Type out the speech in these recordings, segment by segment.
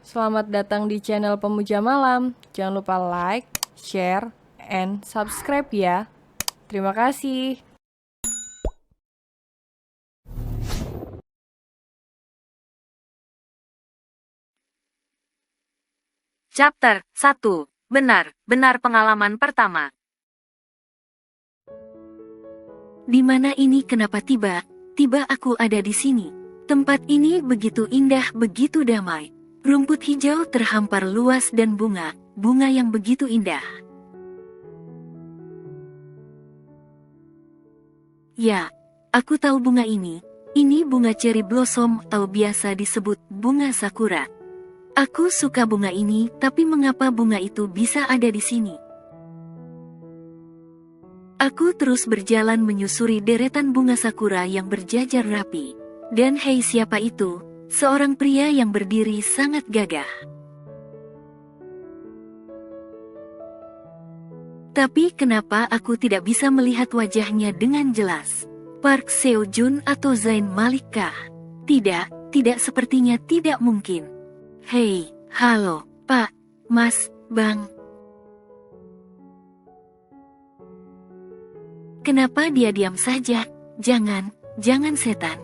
Selamat datang di channel Pemuja Malam. Jangan lupa like, share, and subscribe ya. Terima kasih. Chapter 1. Benar pengalaman pertama. Di mana ini kenapa tiba aku ada di sini. Tempat ini begitu indah, begitu damai. Rumput hijau terhampar luas dan bunga yang begitu indah. Ya, aku tahu bunga ini. Ini bunga cherry blossom atau biasa disebut bunga sakura. Aku suka bunga ini, tapi mengapa bunga itu bisa ada di sini? Aku terus berjalan menyusuri deretan bunga sakura yang berjajar rapi. Dan hei, siapa itu? Seorang pria yang berdiri sangat gagah. Tapi kenapa aku tidak bisa melihat wajahnya dengan jelas? Park Seo Joon atau Zayn Malik kah? Tidak sepertinya tidak mungkin. Hei, halo, Pak, Mas, Bang. Kenapa dia diam saja? Jangan setan.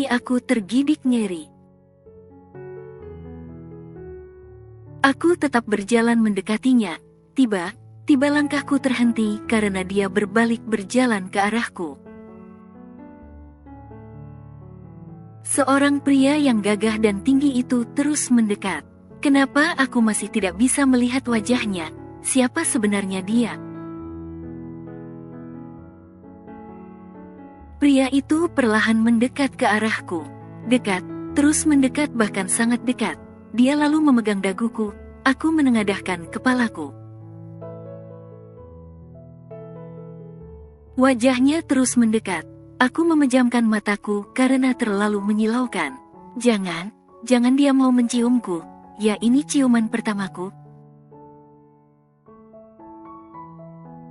Aku tergidik nyeri. Aku tetap berjalan mendekatinya. Tiba langkahku terhenti karena dia berbalik berjalan ke arahku. Seorang pria yang gagah dan tinggi itu terus mendekat. Kenapa aku masih tidak bisa melihat wajahnya? Siapa sebenarnya dia? Pria itu perlahan mendekat ke arahku. Dekat, terus mendekat, bahkan sangat dekat. Dia lalu memegang daguku. Aku menengadahkan kepalaku. Wajahnya terus mendekat. Aku memejamkan mataku karena terlalu menyilaukan. Jangan dia mau menciumku. Ya, ini ciuman pertamaku.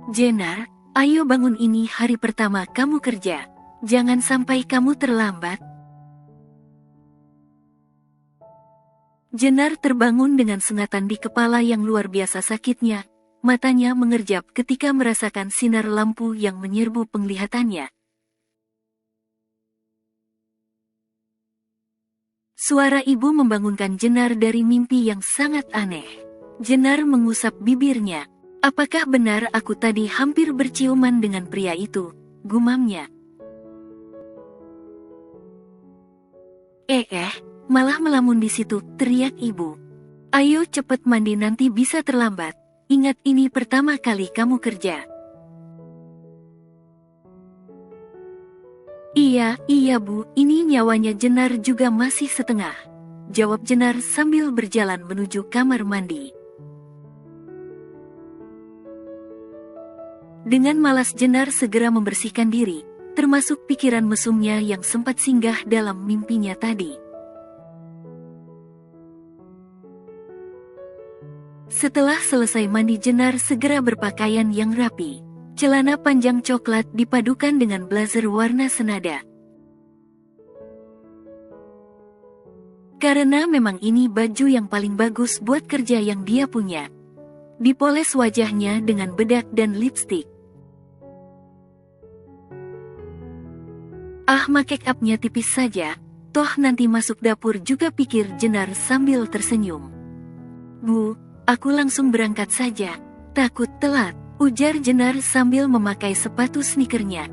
Jenar, ayo bangun, ini hari pertama kamu kerja. Jangan sampai kamu terlambat. Jenar terbangun dengan sengatan di kepala yang luar biasa sakitnya. Matanya mengerjap ketika merasakan sinar lampu yang menyerbu penglihatannya. Suara ibu membangunkan Jenar dari mimpi yang sangat aneh. Jenar mengusap bibirnya. Apakah benar aku tadi hampir berciuman dengan pria itu? Gumamnya. Malah melamun di situ, teriak ibu. Ayo cepet mandi, nanti bisa terlambat. Ingat, ini pertama kali kamu kerja. Iya bu, ini nyawanya Jenar juga masih setengah. Jawab Jenar sambil berjalan menuju kamar mandi. Dengan malas Jenar segera membersihkan diri, termasuk pikiran mesumnya yang sempat singgah dalam mimpinya tadi. Setelah selesai mandi, Jenar segera berpakaian yang rapi. Celana panjang coklat dipadukan dengan blazer warna senada. Karena memang ini baju yang paling bagus buat kerja yang dia punya. Dipoles wajahnya dengan bedak dan lipstik. Make up-nya tipis saja, toh nanti masuk dapur juga, pikir Jenar sambil tersenyum. Bu, aku langsung berangkat saja, takut telat, ujar Jenar sambil memakai sepatu sneakernya.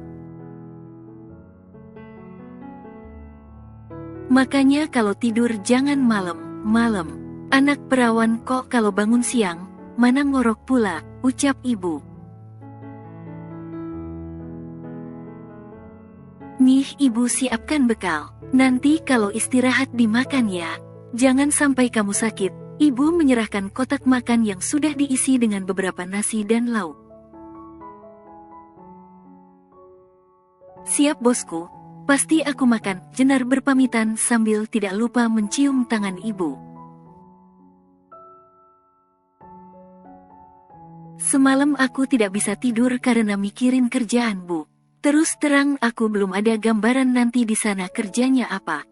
Makanya kalau tidur jangan malam-malam. Anak perawan kok kalau bangun siang, mana ngorok pula, ucap ibu. Nih ibu, siapkan bekal. Nanti kalau istirahat dimakan ya. Jangan sampai kamu sakit. Ibu menyerahkan kotak makan yang sudah diisi dengan beberapa nasi dan lauk. Siap bosku, pasti aku makan, Jenar berpamitan sambil tidak lupa mencium tangan ibu. Semalam aku tidak bisa tidur karena mikirin kerjaan bu. Terus terang aku belum ada gambaran nanti di sana kerjanya apa.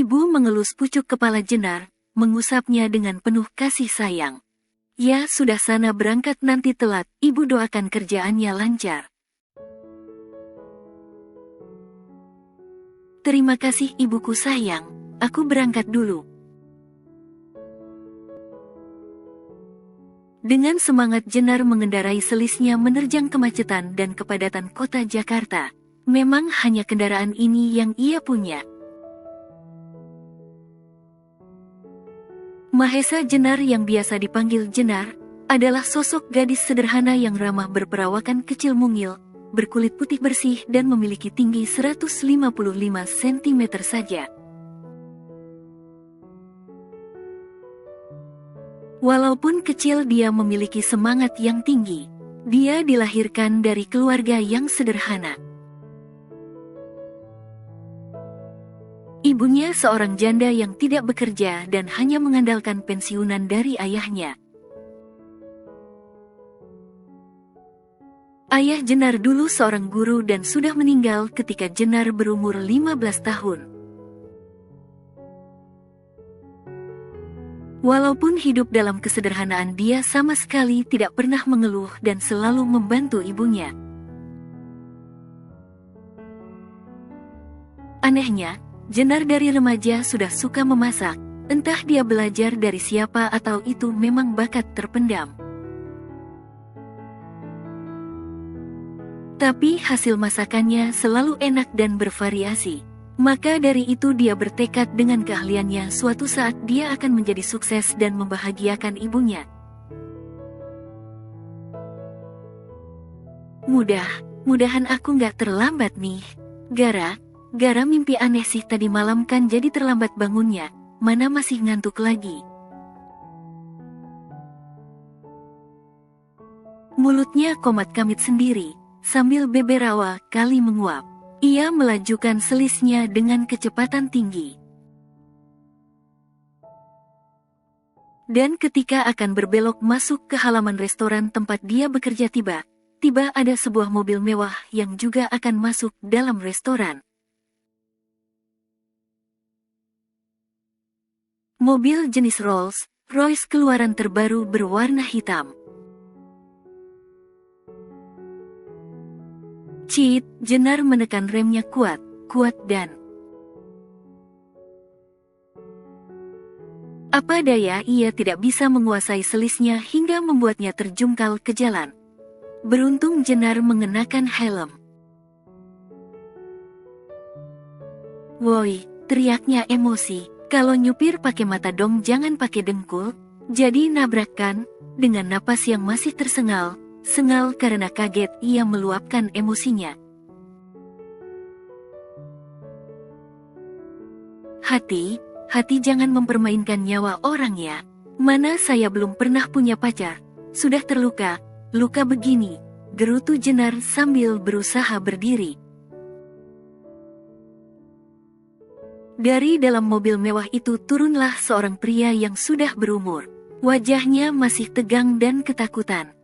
Ibu mengelus pucuk kepala Jenar, mengusapnya dengan penuh kasih sayang. Ya sudah sana berangkat nanti telat, ibu doakan kerjaannya lancar. Terima kasih ibuku sayang, aku berangkat dulu. Dengan semangat Jenar mengendarai selisnya menerjang kemacetan dan kepadatan kota Jakarta. Memang hanya kendaraan ini yang ia punya. Mahesa Jenar yang biasa dipanggil Jenar, adalah sosok gadis sederhana yang ramah berperawakan kecil mungil, berkulit putih bersih dan memiliki tinggi 155 cm saja. Walaupun kecil dia memiliki semangat yang tinggi. Dia dilahirkan dari keluarga yang sederhana. Ibunya seorang janda yang tidak bekerja dan hanya mengandalkan pensiunan dari ayahnya. Ayah Jenar dulu seorang guru dan sudah meninggal ketika Jenar berumur 15 tahun. Walaupun hidup dalam kesederhanaan, dia sama sekali tidak pernah mengeluh dan selalu membantu ibunya. Anehnya, Jenar dari remaja sudah suka memasak, entah dia belajar dari siapa atau itu memang bakat terpendam. Tapi hasil masakannya selalu enak dan bervariasi. Maka dari itu dia bertekad dengan keahliannya suatu saat dia akan menjadi sukses dan membahagiakan ibunya. Mudah-mudahan aku nggak terlambat nih. Gara mimpi aneh sih tadi malam kan jadi terlambat bangunnya, mana masih ngantuk lagi. Mulutnya Komat Kamit sendiri, sambil beberawa kali menguap. Ia melajukan selisnya dengan kecepatan tinggi. Dan ketika akan berbelok masuk ke halaman restoran tempat dia bekerja tiba ada sebuah mobil mewah yang juga akan masuk dalam restoran. Mobil jenis Rolls-Royce keluaran terbaru berwarna hitam. Cit, Jenar menekan remnya kuat dan apa daya ia tidak bisa menguasai selisnya hingga membuatnya terjungkal ke jalan. Beruntung Jenar mengenakan helm. Woi, teriaknya emosi. Kalau nyupir pakai mata dong, jangan pakai dengkul. Jadi nabrakkan, dengan napas yang masih tersengal karena kaget ia meluapkan emosinya. Hati jangan mempermainkan nyawa orang ya. Mana saya belum pernah punya pacar, sudah luka begini, gerutu Jenar sambil berusaha berdiri. Dari dalam mobil mewah itu turunlah seorang pria yang sudah berumur. Wajahnya masih tegang dan ketakutan.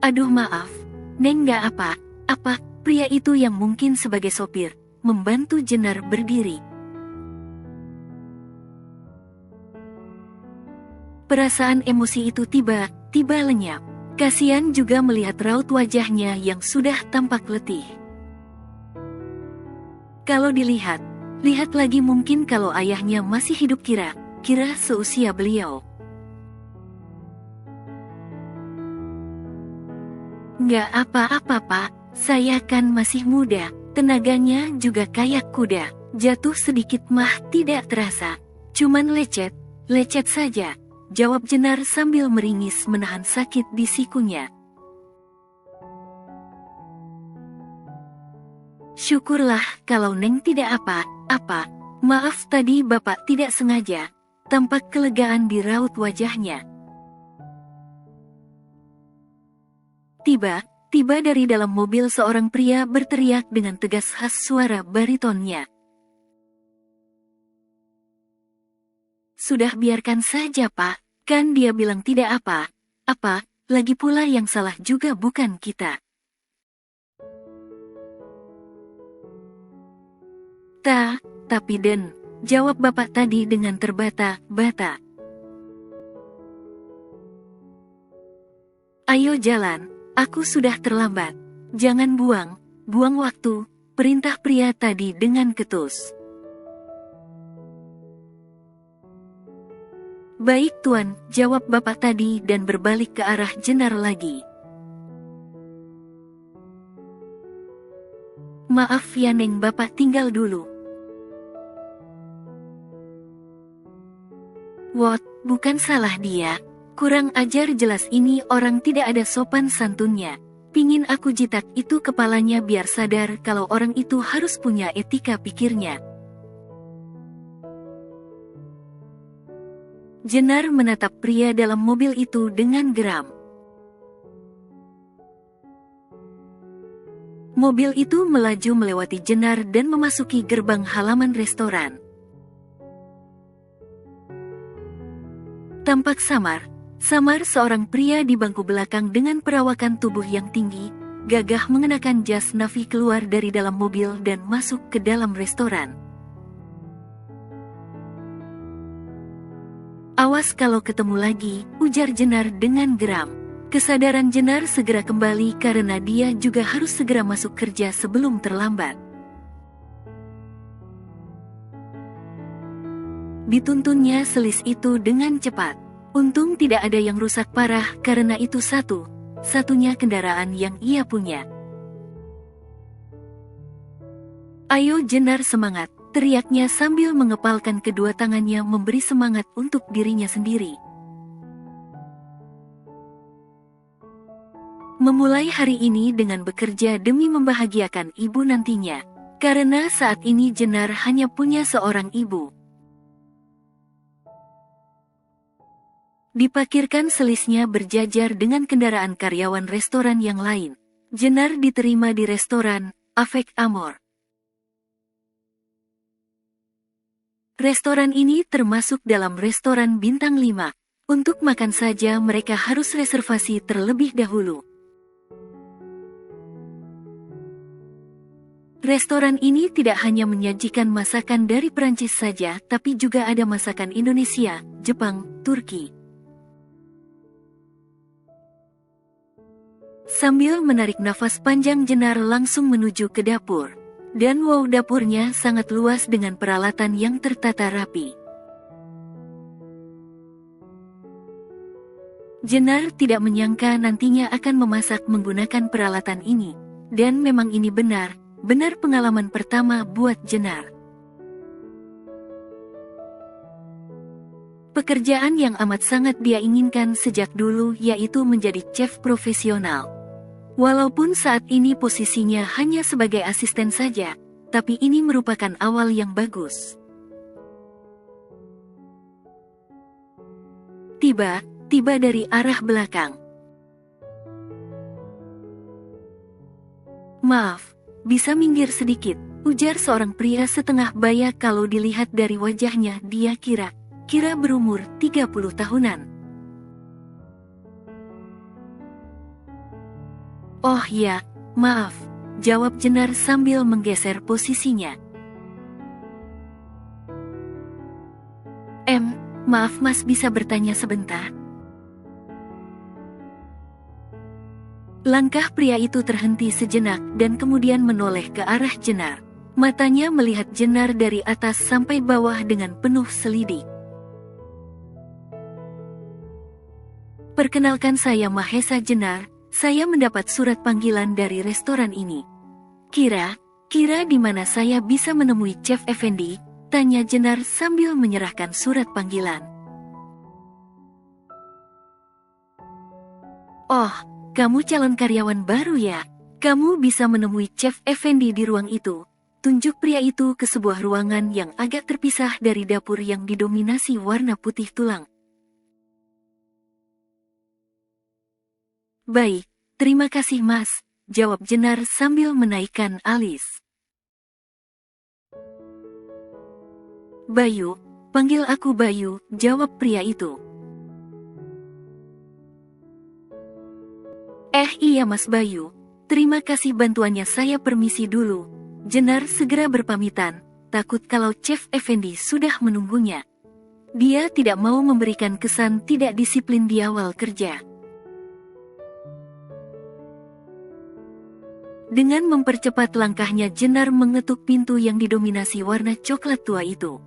Aduh maaf, Neng gak apa-apa, pria itu yang mungkin sebagai sopir, membantu Jenar berdiri. Perasaan emosi itu tiba-tiba lenyap. Kasian juga melihat raut wajahnya yang sudah tampak letih. Kalau lihat lagi mungkin kalau ayahnya masih hidup kira seusia beliau. Nggak apa-apa Pak, saya kan masih muda, tenaganya juga kayak kuda, jatuh sedikit mah tidak terasa, cuman lecet saja, jawab Jenar sambil meringis menahan sakit di sikunya. Syukurlah kalau Neng tidak apa-apa, maaf tadi Bapak tidak sengaja, tampak kelegaan di raut wajahnya. Tiba dari dalam mobil seorang pria berteriak dengan tegas khas suara baritonnya. Sudah biarkan saja Pak, kan dia bilang tidak apa-apa, lagi pula yang salah juga bukan kita. Tapi Den, jawab bapak tadi dengan terbata-bata. Ayo jalan, aku sudah terlambat. Jangan buang waktu, perintah pria tadi dengan ketus. Baik tuan, jawab bapak tadi dan berbalik ke arah Jenar lagi. Maaf ya Neng, bapak tinggal dulu. What, bukan salah dia. Kurang ajar, jelas ini orang tidak ada sopan santunnya. Pingin aku jitak itu kepalanya biar sadar kalau orang itu harus punya etika, pikirnya. Jenar menatap pria dalam mobil itu dengan geram. Mobil itu melaju melewati Jenar dan memasuki gerbang halaman restoran. Tampak samar seorang pria di bangku belakang dengan perawakan tubuh yang tinggi, gagah mengenakan jas navy keluar dari dalam mobil dan masuk ke dalam restoran. Awas kalau ketemu lagi, ujar Jenar dengan geram. Kesadaran Jenar segera kembali karena dia juga harus segera masuk kerja sebelum terlambat. Dituntunnya selis itu dengan cepat. Untung tidak ada yang rusak parah karena itu satu-satunya kendaraan yang ia punya. Ayo Jenar, semangat, teriaknya sambil mengepalkan kedua tangannya memberi semangat untuk dirinya sendiri. Memulai hari ini dengan bekerja demi membahagiakan ibu nantinya, karena saat ini Jenar hanya punya seorang ibu. Dipakirkan selisnya berjajar dengan kendaraan karyawan restoran yang lain. Jenar diterima di restoran Avec Amour. Restoran ini termasuk dalam restoran bintang 5. Untuk makan saja mereka harus reservasi terlebih dahulu. Restoran ini tidak hanya menyajikan masakan dari Perancis saja, tapi juga ada masakan Indonesia, Jepang, Turki. Sambil menarik nafas panjang, Jenar langsung menuju ke dapur. Dan wow, dapurnya sangat luas dengan peralatan yang tertata rapi. Jenar tidak menyangka nantinya akan memasak menggunakan peralatan ini. Dan memang ini benar pengalaman pertama buat Jenar. Pekerjaan yang amat sangat dia inginkan sejak dulu yaitu menjadi chef profesional. Walaupun saat ini posisinya hanya sebagai asisten saja, tapi ini merupakan awal yang bagus. Tiba dari arah belakang. Maaf, bisa minggir sedikit, ujar seorang pria setengah baya. Kalau dilihat dari wajahnya dia kira berumur 30 tahunan. Oh ya, maaf, jawab Jenar sambil menggeser posisinya. Maaf Mas, bisa bertanya sebentar? Langkah pria itu terhenti sejenak dan kemudian menoleh ke arah Jenar. Matanya melihat Jenar dari atas sampai bawah dengan penuh selidik. Perkenalkan, saya Mahesa Jenar. Saya mendapat surat panggilan dari restoran ini. Kira di mana saya bisa menemui Chef Effendi? Tanya Jenar sambil menyerahkan surat panggilan. Oh, kamu calon karyawan baru ya? Kamu bisa menemui Chef Effendi di ruang itu. Tunjuk pria itu ke sebuah ruangan yang agak terpisah dari dapur yang didominasi warna putih tulang. Baik, terima kasih Mas, jawab Jenar sambil menaikkan alis. Bayu, panggil aku Bayu, jawab pria itu. Iya Mas Bayu, terima kasih bantuannya, saya permisi dulu. Jenar segera berpamitan, takut kalau Chef Effendi sudah menunggunya. Dia tidak mau memberikan kesan tidak disiplin di awal kerja. Dengan mempercepat langkahnya, Jenar mengetuk pintu yang didominasi warna coklat tua itu.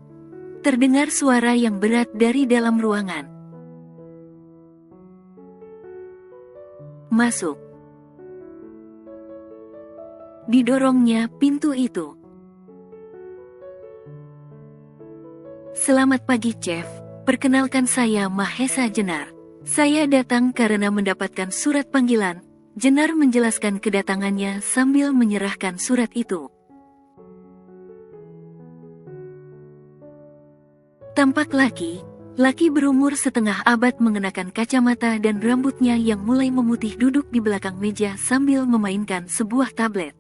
Terdengar suara yang berat dari dalam ruangan. Masuk. Didorongnya pintu itu. Selamat pagi, Chef. Perkenalkan, saya Mahesa Jenar. Saya datang karena mendapatkan surat panggilan. Jenar menjelaskan kedatangannya sambil menyerahkan surat itu. Tampak laki berumur setengah abad mengenakan kacamata dan rambutnya yang mulai memutih duduk di belakang meja sambil memainkan sebuah tablet.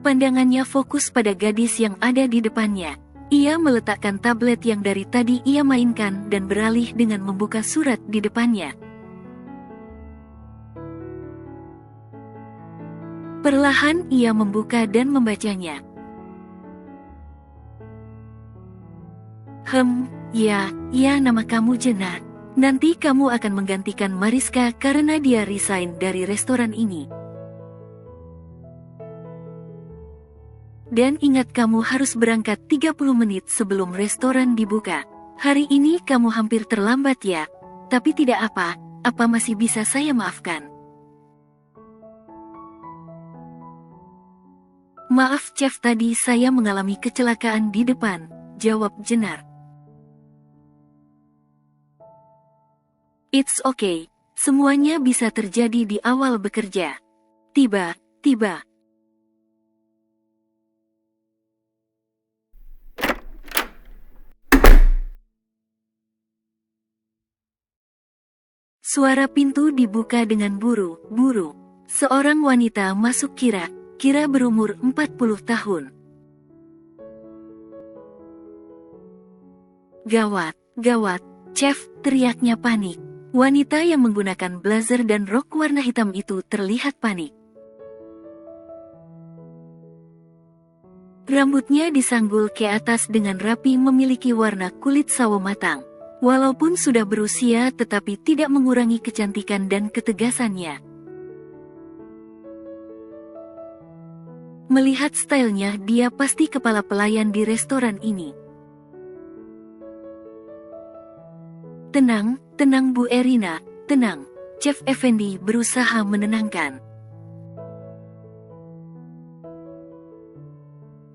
Pandangannya fokus pada gadis yang ada di depannya. Ia meletakkan tablet yang dari tadi ia mainkan dan beralih dengan membuka surat di depannya. Perlahan ia membuka dan membacanya. Ya, nama kamu Jenar. Nanti kamu akan menggantikan Mariska karena dia resign dari restoran ini. Dan ingat, kamu harus berangkat 30 menit sebelum restoran dibuka. Hari ini kamu hampir terlambat ya, tapi tidak apa masih bisa saya maafkan. Maaf Chef, tadi saya mengalami kecelakaan di depan, jawab Jenar. It's okay, semuanya bisa terjadi di awal bekerja. Tiba-tiba. Suara pintu dibuka dengan buru-buru. Seorang wanita masuk. Kira berumur 40 tahun. Gawat, Chef, teriaknya panik. Wanita yang menggunakan blazer dan rok warna hitam itu terlihat panik. Rambutnya disanggul ke atas dengan rapi, memiliki warna kulit sawo matang. Walaupun sudah berusia tetapi tidak mengurangi kecantikan dan ketegasannya. Melihat stylenya, dia pasti kepala pelayan di restoran ini. Tenang Bu Erina, tenang. Chef Effendi berusaha menenangkan.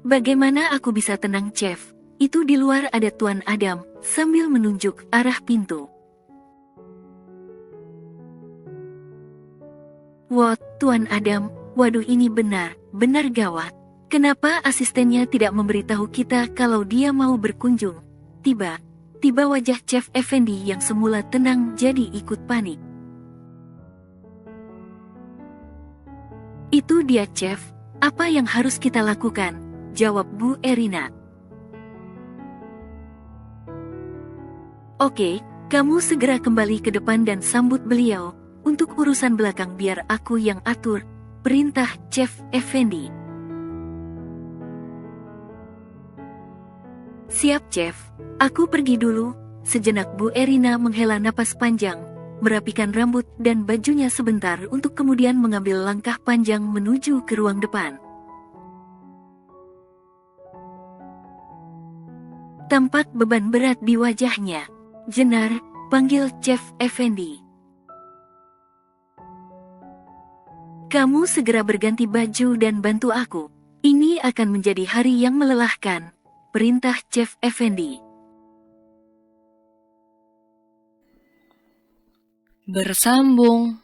Bagaimana aku bisa tenang, Chef? Itu di luar ada Tuan Adam, sambil menunjuk arah pintu. What, Tuan Adam? Waduh, ini benar gawat. Kenapa asistennya tidak memberitahu kita kalau dia mau berkunjung? Tiba wajah Chef Effendi yang semula tenang jadi ikut panik. Itu dia, Chef. Apa yang harus kita lakukan? Jawab Bu Erina. Oke, kamu segera kembali ke depan dan sambut beliau. Untuk urusan belakang biar aku yang atur, perintah Chef Effendi. Siap, Chef. Aku pergi dulu. Sejenak Bu Erina menghela napas panjang, merapikan rambut dan bajunya sebentar untuk kemudian mengambil langkah panjang menuju ke ruang depan. Tampak beban berat di wajahnya. Jenar, panggil Chef Effendi. Kamu segera berganti baju dan bantu aku. Ini akan menjadi hari yang melelahkan, perintah Chef Effendi. Bersambung.